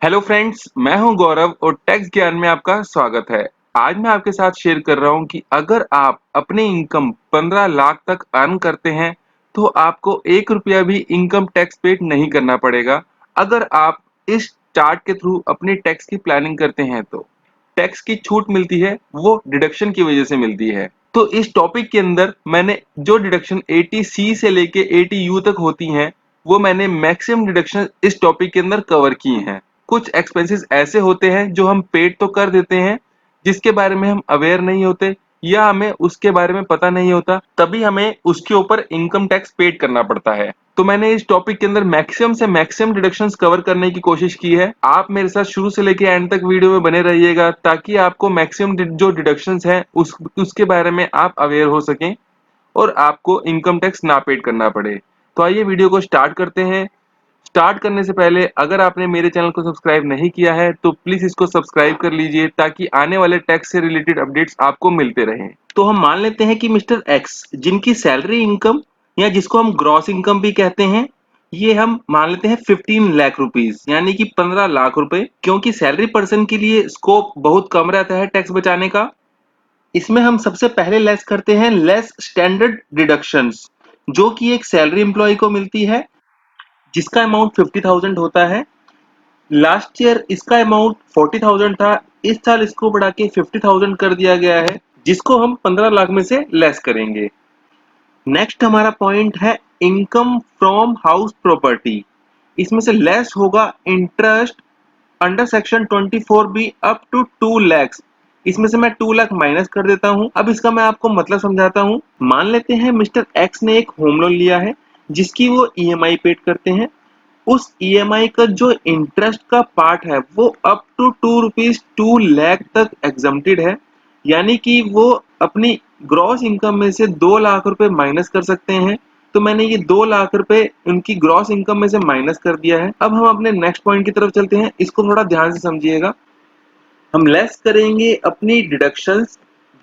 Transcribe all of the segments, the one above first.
Hello friends, मैं हूं गौरव और टैक्स ज्ञान में आपका स्वागत है। आज मैं आपके साथ शेयर कर रहा हूं कि अगर आप अपनी इनकम 15 लाख तक अर्न करते हैं तो आपको 1 रुपया भी इनकम टैक्स पेड नहीं करना पड़ेगा। अगर आप इस चार्ट के थ्रू अपनी टैक्स की प्लानिंग करते हैं तो टैक्स की छूट मिलती है, वो डिडक्शन की वजह से मिलती है। तो इस टॉपिक के अंदर मैंने जो डिडक्शन 80C से लेके 80U तक होती हैं, वो मैंने मैक्सिमम डिडक्शन इस टॉपिक के अंदर कवर की हैं। कुछ एक्सपेंसेस ऐसे होते हैं जो हम पेड तो कर देते हैं, जिसके बारे में हम अवेयर नहीं होते या हमें उसके बारे में पता नहीं होता, तभी हमें उसके ऊपर इनकम टैक्स पेड करना पड़ता है। तो मैंने इस टॉपिक के अंदर मैक्सिमम से मैक्सिमम डिडक्शंस कवर करने की कोशिश की है। आप मेरे साथ शुरू से लेके एंड तक वीडियो में बने रहिएगा ताकि आपको मैक्सिमम जो डिडक्शंस हैं उसके बारे में आप अवेयर हो सकें और आपको इनकम टैक्स ना पेड करना पड़े। तो आइए वीडियो को स्टार्ट करते हैं। स्टार्ट करने से पहले अगर आपने मेरे चैनल को सब्सक्राइब नहीं किया है तो प्लीज इसको सब्सक्राइब कर लीजिए ताकि आने वाले टैक्स से रिलेटेड अपडेट्स आपको मिलते रहें। तो हम मान लेते हैं कि मिस्टर एक्स जिनकी सैलरी इनकम या जिसको हम ग्रॉस इनकम भी कहते हैं, ये हम मान लेते हैं 15 लाख रुपीज यानी कि 15 लाख रुपए। क्योंकि सैलरी पर्सन के लिए स्कोप बहुत कम रहता है टैक्स बचाने का, इसमें हम सबसे पहले लेस करते हैं लेस स्टैंडर्ड डिडक्शंस, जो कि एक सैलरी एम्प्लॉय को मिलती है, जिसका अमाउंट 50,000 होता है। लास्ट ईयर इसका अमाउंट 40,000 था, इस साल इसको बढ़ा के 50,000 कर दिया गया है, जिसको हम 15 लाख में से लेस करेंगे। नेक्स्ट हमारा पॉइंट है इनकम फ्रॉम हाउस प्रॉपर्टी। इसमें से लेस होगा interest under section 24B up to 2 lakhs। इसमें से मैं 2 लाख माइनस कर देता हूं। अब इसका मैं आपको मतलब समझाता हूं। मान लेते हैं मिस्टर एक्स ने एक होम लोन लिया है जिसकी वो ईएमआई पेड करते हैं। उस ईएमआई का जो इंटरेस्ट का पार्ट है वो अप टू 2 रुपीज 2 लाख तक एग्जम्प्टेड है, यानी कि वो अपनी ग्रॉस इनकम में से 2 लाख रुपए माइनस कर सकते हैं। तो मैंने ये 2 लाख रुपए उनकी ग्रॉस इनकम में से माइनस कर दिया है। अब हम अपने नेक्स्ट पॉइंट की तरफ चलते हैं, इसको थोड़ा ध्यान से समझिएगा। हम लेस करेंगे अपनी डिडक्शंस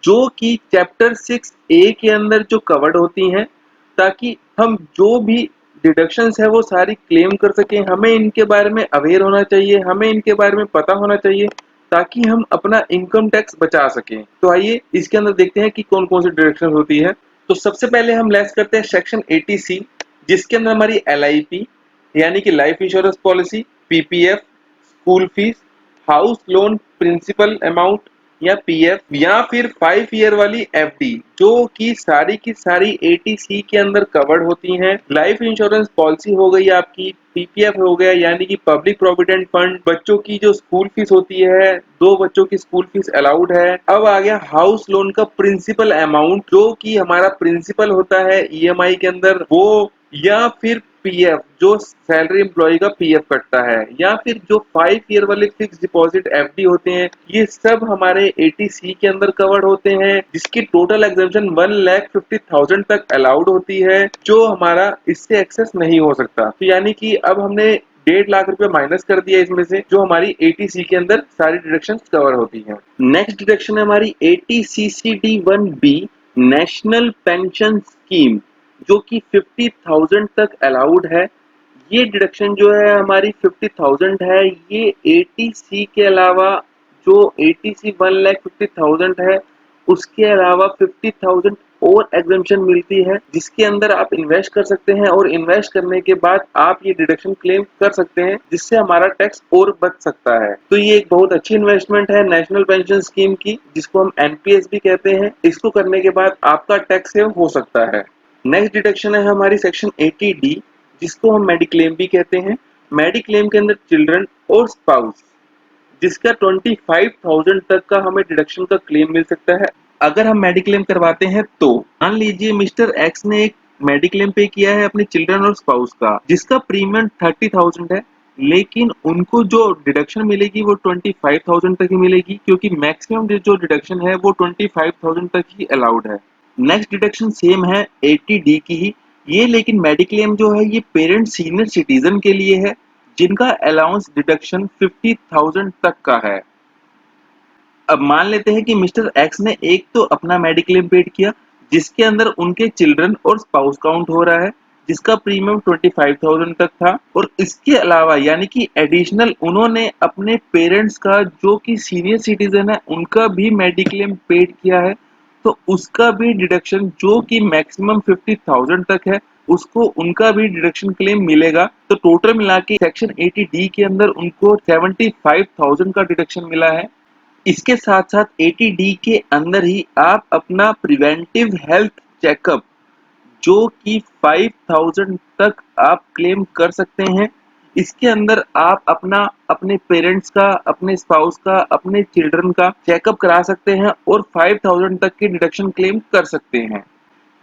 जो कि चैप्टर 6A के अंदर जो कवर्ड होती हैं, ताकि हम जो भी डिडक्शंस है वो सारी क्लेम कर सकें। हमें इनके बारे में अवेयर होना चाहिए, हमें इनके बारे में पता होना चाहिए ताकि हम अपना इनकम टैक्स बचा सकें। तो आइए इसके अंदर देखते हैं कि कौन कौन सी डिडक्शन होती है। तो सबसे पहले हम लेस करते हैं सेक्शन 80C, जिसके अंदर हमारी LIP यानी कि life insurance policy, PPF, school fees, house loan principal amount या पीएफ, या फिर 5 ईयर वाली एफडी, जो कि सारी की सारी 80C के अंदर कवर्ड होती हैं। लाइफ इंश्योरेंस पॉलिसी हो गई आपकी, पीपीएफ हो गया यानी कि पब्लिक प्रोविडेंट फंड, बच्चों की जो स्कूल फीस होती है, 2 बच्चों की स्कूल फीस अलाउड है। अब आ गया हाउस लोन का प्रिंसिपल अमाउंट, जो कि हमारा प्रिंसिपल होता है ईएमआई के अंदर, वो, या फिर पीएफ जो सैलरी एम्प्लॉय का पीएफ कटता है, या फिर जो 5 ईयर वाले फिक्स डिपॉजिट एफडी होते हैं, ये सब हमारे 80C के अंदर कवर्ड होते हैं, जिसकी टोटल एग्जम्पशन 1,50,000 तक अलाउड होती है, जो हमारा इससे एक्सेस नहीं हो सकता। तो यानी कि अब हमने 1.5 लाख रुपए माइनस कर दिया इसमें से, जो हमारी 80C के अंदर सारी डिडक्शन कवर होती है। नेक्स्ट डिडक्शन है हमारी 80CCD1B नेशनल पेंशन स्कीम, जो कि 50,000 तक अलाउड है। ये डिडक्शन जो है हमारी 50,000 है, ये 80C के अलावा जो 80C 1,50,000 है, उसके अलावा 50,000 और एग्जम्पशन मिलती है, जिसके अंदर आप इन्वेस्ट कर सकते हैं और इन्वेस्ट करने के बाद आप ये डिडक्शन क्लेम कर सकते हैं, जिससे हमारा टैक्स और बच सकता है। तो ये एक बहुत अच्छी इन्वेस्टमेंट है नेशनल पेंशन स्कीम की, जिसको हम एनपीएस भी कहते हैं। इसको करने के बाद आपका टैक्स सेव हो सकता है। नेक्स्ट डिडक्शन है हमारी सेक्शन 80D, जिसको हम मेडिक्लेम भी कहते हैं। मेडिक्लेम के अंदर चिल्ड्रन और स्पाउस, जिसका 25,000 तक का हमें डिडक्शन का क्लेम मिल सकता है अगर हम मेडिक्लेम करवाते हैं। तो मान लीजिए मिस्टर एक्स ने एक मेडिक्लेम पे किया है अपने चिल्ड्रन और स्पाउस का, जिसका प्रीमियम 30,000 है, लेकिन उनको जो डिडक्शन मिलेगी वो 25,000 तक ही मिलेगी, क्योंकि मैक्सिमम जो डिडक्शन है वो 25,000 तक ही अलाउड है। नेक्स्ट डिडक्शन सेम है 80D की ही, ये लेकिन मेडिक्लेम जो है ये पेरेंट सीनियर सिटीजन के लिए है, जिनका अलाउंस डिडक्शन 50,000 तक का है। अब मान लेते हैं कि मिस्टर एक्स ने एक तो अपना मेडिक्लेम पेड किया, जिसके अंदर उनके चिल्ड्रन और स्पाउस काउंट हो रहा है, जिसका प्रीमियम 25,000 तक था। और इसके अलावा यानी कि एडिशनल उन्होंने अपने पेरेंट्स का, जो कि सीनियर सिटीजन है, उनका भी मेडिक्लेम पेड किया है, तो उसका भी डिडक्शन जो कि मैक्सिमम 50,000 तक है, उसको उनका भी डिडक्शन क्लेम मिलेगा। तो टोटल मिला के सेक्शन 80D के अंदर उनको 75,000 का डिडक्शन मिला है। इसके साथ साथ 80D के अंदर ही आप अपना प्रिवेंटिव हेल्थ चेकअप जो कि 5,000 तक आप क्लेम कर सकते हैं। इसके अंदर आप अपना, अपने पेरेंट्स का, अपने स्पाउस का, अपने चिल्ड्रन का चेकअप करा सकते हैं और 5,000 तक की डिडक्शन क्लेम कर सकते हैं।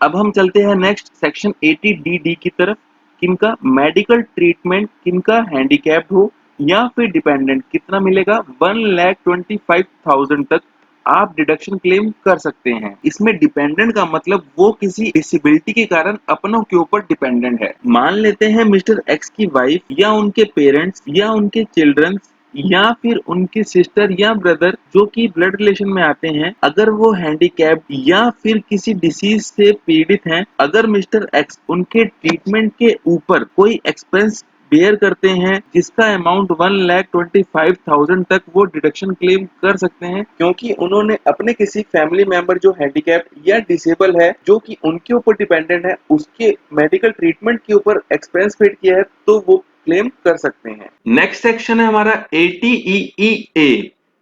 अब हम चलते हैं नेक्स्ट सेक्शन 80DD की तरफ। किनका मेडिकल ट्रीटमेंट, किनका हैंडीकैप्ड हो या फिर डिपेंडेंट, कितना मिलेगा? 1,25,000 तक आप डिडक्शन क्लेम कर सकते हैं। इसमें डिपेंडेंट का मतलब वो किसी डिसेबिलिटी के कारण अपनों के ऊपर डिपेंडेंट है। मान लेते हैं मिस्टर एक्स की वाइफ या उनके पेरेंट्स या उनके चिल्ड्रन या फिर उनकी सिस्टर या ब्रदर जो कि ब्लड रिलेशन में आते हैं, अगर वो हैंडीकैप्ड या फिर किसी डिसीज से पीड़ित हैं, अगर मिस्टर एक्स उनके ट्रीटमेंट के ऊपर कोई एक्सपेंस बेयर करते हैं जिसका अमाउंट 1,25,000 तक, वो डिडक्शन क्लेम कर सकते हैं, क्योंकि उन्होंने अपने किसी फैमिली मेंबर जो हैंडीकैप्ड या डिसेबल है, जो कि उनके ऊपर डिपेंडेंट है, उसके मेडिकल ट्रीटमेंट के ऊपर एक्सपेंस पेड किया है, तो वो क्लेम कर सकते हैं। नेक्स्ट सेक्शन है हमारा 80EEA,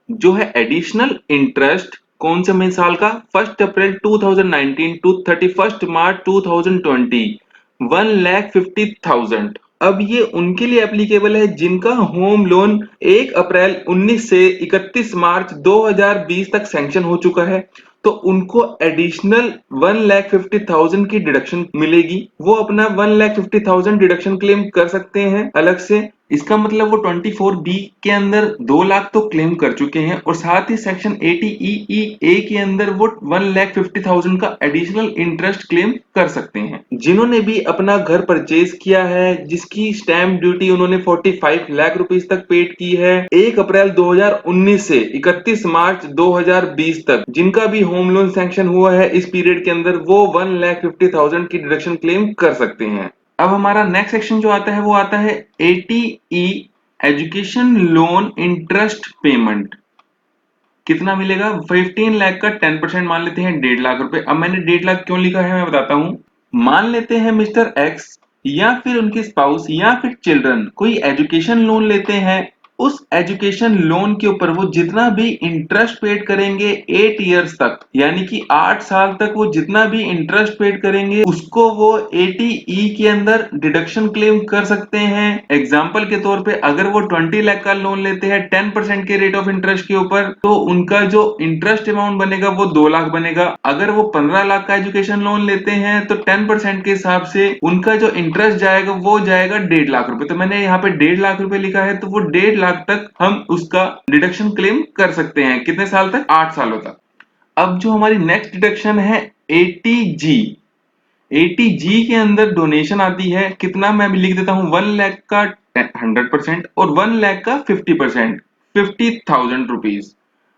जो है एडिशनल इंटरेस्ट। कौन से महीने साल का? 1 अप्रैल 2019 टू 31 मार्च 2020, 1,50,000। अब ये उनके लिए एप्लीकेबल है जिनका होम लोन 1 अप्रैल 19 से 31 मार्च 2020 तक सैंक्शन हो चुका है, तो उनको एडिशनल 1,50,000 की डिडक्शन मिलेगी। वो अपना 1,50,000 डिडक्शन क्लेम कर सकते हैं अलग से। इसका मतलब वो 24B के अंदर 2 लाख तो क्लेम कर चुके हैं और साथ ही सेक्शन 80EEA के अंदर वो 1,50,000 का एडिशनल इंटरेस्ट क्लेम कर सकते हैं। जिन्होंने भी अपना घर परचेज किया है, जिसकी स्टैंप ड्यूटी उन्होंने 45 लाख रुपीस तक पेड की है 1 अप्रैल 2019 से 31 मार्च 2020 तक, जिनका भी होम लोन सैंक्शन हुआ है इस पीरियड के अंदर, वो 1,50,000 की डिडक्शन क्लेम कर सकते हैं। अब हमारा नेक्स्ट सेक्शन जो आता है वो आता है 80E education loan interest payment. कितना मिलेगा? 15 लाख का 10% मान लेते हैं 1.5 लाख रुपए। अब मैंने 1.5 लाख क्यों लिखा है मैं बताता हूं। मान लेते हैं मिस्टर एक्स या फिर उनके स्पाउस या फिर चिल्ड्रन कोई एजुकेशन लोन लेते हैं, उस एजुकेशन लोन के ऊपर वो जितना भी इंटरेस्ट पेड करेंगे 8 इयर्स तक, यानी कि 8 साल तक वो जितना भी इंटरेस्ट पेड करेंगे उसको वो 80E के अंदर डिडक्शन क्लेम कर सकते हैं। एग्जाम्पल के तौर पे अगर वो 20 लाख का लोन लेते हैं 10% के रेट ऑफ इंटरेस्ट के ऊपर, तो उनका जो इंटरेस्ट अमाउंट बनेगा वो 2 लाख बनेगा। अगर वो 15 लाख का एजुकेशन लोन लेते हैं तो 10% के हिसाब से उनका जो इंटरेस्ट जाएगा वो जाएगा 1.5 लाख रुपए। तो मैंने यहाँ पे 1.5 लाख रुपए लिखा है, तो वो 1.5 लाख तक हम उसका डिडक्शन क्लेम कर सकते हैं। कितने साल तक? 8 सालों तक। अब जो हमारी नेक्स्ट डिडक्शन है 80G। 80G के अंदर डोनेशन आती है, कितना मैं लिख देता हूं, 1 लाख का 100% और 1 लाख का 50%, 50,000 रुपीज।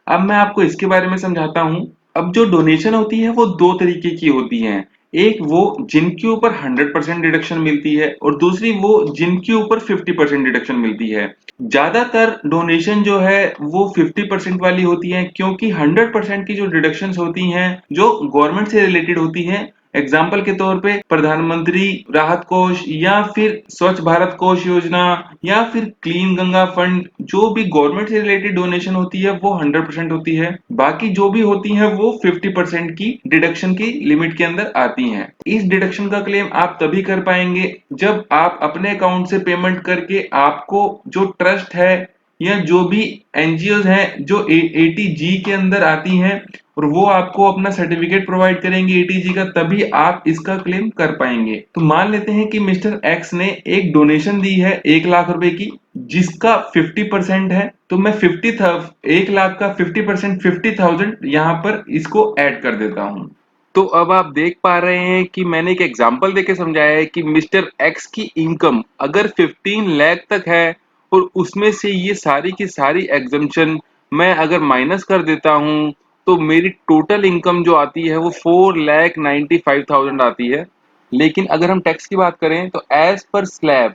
अब मैं आपको इसके बारे में समझाता हूं। अब जो डोनेशन होती है वो दो तरीके की होती हैं। एक वो जिनके ऊपर 100% डिडक्शन मिलती है और दूसरी वो जिनके ऊपर 50% डिडक्शन मिलती है। ज्यादातर डोनेशन जो है वो 50% वाली होती है, क्योंकि 100% की जो डिडक्शंस होती हैं जो गवर्नमेंट से रिलेटेड होती हैं, एग्जाम्पल के तौर पे प्रधानमंत्री राहत कोष या फिर स्वच्छ भारत कोष योजना या फिर क्लीन गंगा फंड, जो भी गवर्नमेंट से रिलेटेड डोनेशन होती है वो 100% होती है। बाकी जो भी होती है वो 50% की डिडक्शन की लिमिट के अंदर आती हैं। इस डिडक्शन का क्लेम आप तभी कर पाएंगे जब आप अपने अकाउंट से पेमेंट करके आपको जो ट्रस्ट है या जो भी एनजीओ हैं जो 80G के अंदर आती हैं और वो आपको अपना सर्टिफिकेट प्रोवाइड करेंगे 80G का, तभी आप इसका क्लेम कर पाएंगे। तो मान लेते हैं कि मिस्टर एक्स ने एक डोनेशन दी है 1 लाख रुपए की, जिसका 50% है, तो मैं 1 लाख का 50% 50,000 यहाँ पर इसको ऐड कर देता हूँ। तो अब आप देख पा रहे हैं कि मैंने एक एग्जांपल देके समझाया है कि मिस्टर एक्स की इनकम अगर 15 लाख तक है और उसमें से ये सारी की सारी एग्जम्पशन मैं अगर माइनस कर देता हूं, तो मेरी टोटल इनकम जो आती है वो 4,95,000 आती है। लेकिन अगर हम टैक्स की बात करें तो एज पर स्लैब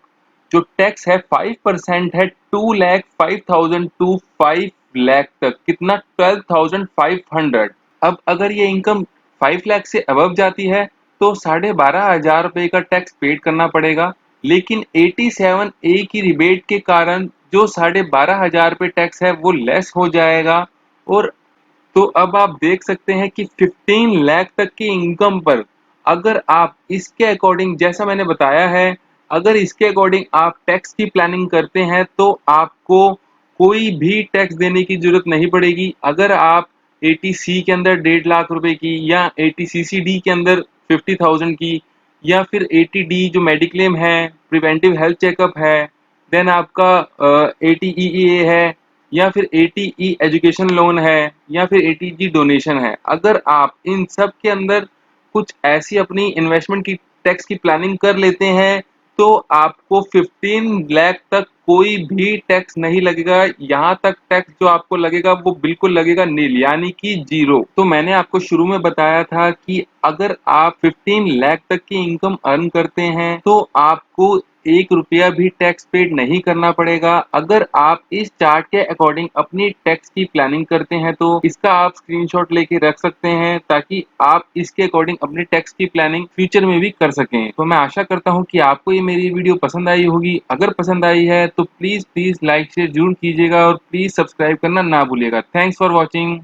जो टैक्स है 5% है 2,05,000 टू 5 लाख तक। कितना? 12,500। अब अगर ये इनकम 5 लाख से अबव जाती है तो 12,500 रुपए का टैक्स पेड करना पड़ेगा। लेकिन 87 ए की रिबेट के कारण जो 12,500 रुपए टैक्स है वो लेस हो जाएगा। और तो अब आप देख सकते हैं कि 15 लाख तक की इनकम पर अगर आप इसके अकॉर्डिंग, जैसा मैंने बताया है, अगर इसके अकॉर्डिंग आप टैक्स की प्लानिंग करते हैं तो आपको कोई भी टैक्स देने की जरूरत नहीं पड़ेगी। अगर आप 80C के अंदर 1.5 लाख रुपए की, या 80CCD के अंदर 50,000 की, या फिर 80D जो मेडिक्लेम है, प्रिवेंटिव हेल्थ चेकअप है, देन आपका 80EE है, या फिर 80E एजुकेशन लोन है, या फिर 80G डोनेशन है। अगर आप इन सब के अंदर कुछ ऐसी अपनी इन्वेस्टमेंट की टैक्स की प्लानिंग कर लेते हैं तो आपको 15 लाख तक कोई भी टैक्स नहीं लगेगा। यहाँ तक टैक्स जो आपको लगेगा वो बिल्कुल लगेगा नील, यानी कि जीरो। तो मैंने आपको शुरू में बताया था कि अगर आप 15 लाख तक की इनकम अर्न करते हैं तो आपको 1 रुपया भी टैक्स पेड नहीं करना पड़ेगा। अगर आप इस चार्ट के अकॉर्डिंग अपनी टैक्स की प्लानिंग करते हैं तो इसका आप स्क्रीनशॉट लेके रख सकते हैं, ताकि आप इसके अकॉर्डिंग अपनी टैक्स की प्लानिंग फ्यूचर में भी कर सकें। तो मैं आशा करता हूँ कि आपको ये मेरी वीडियो पसंद आई होगी। अगर पसंद आई है तो प्लीज प्लीज लाइक शेयर जरूर कीजिएगा और प्लीज सब्सक्राइब करना ना भूलिएगा। Thanks for watching.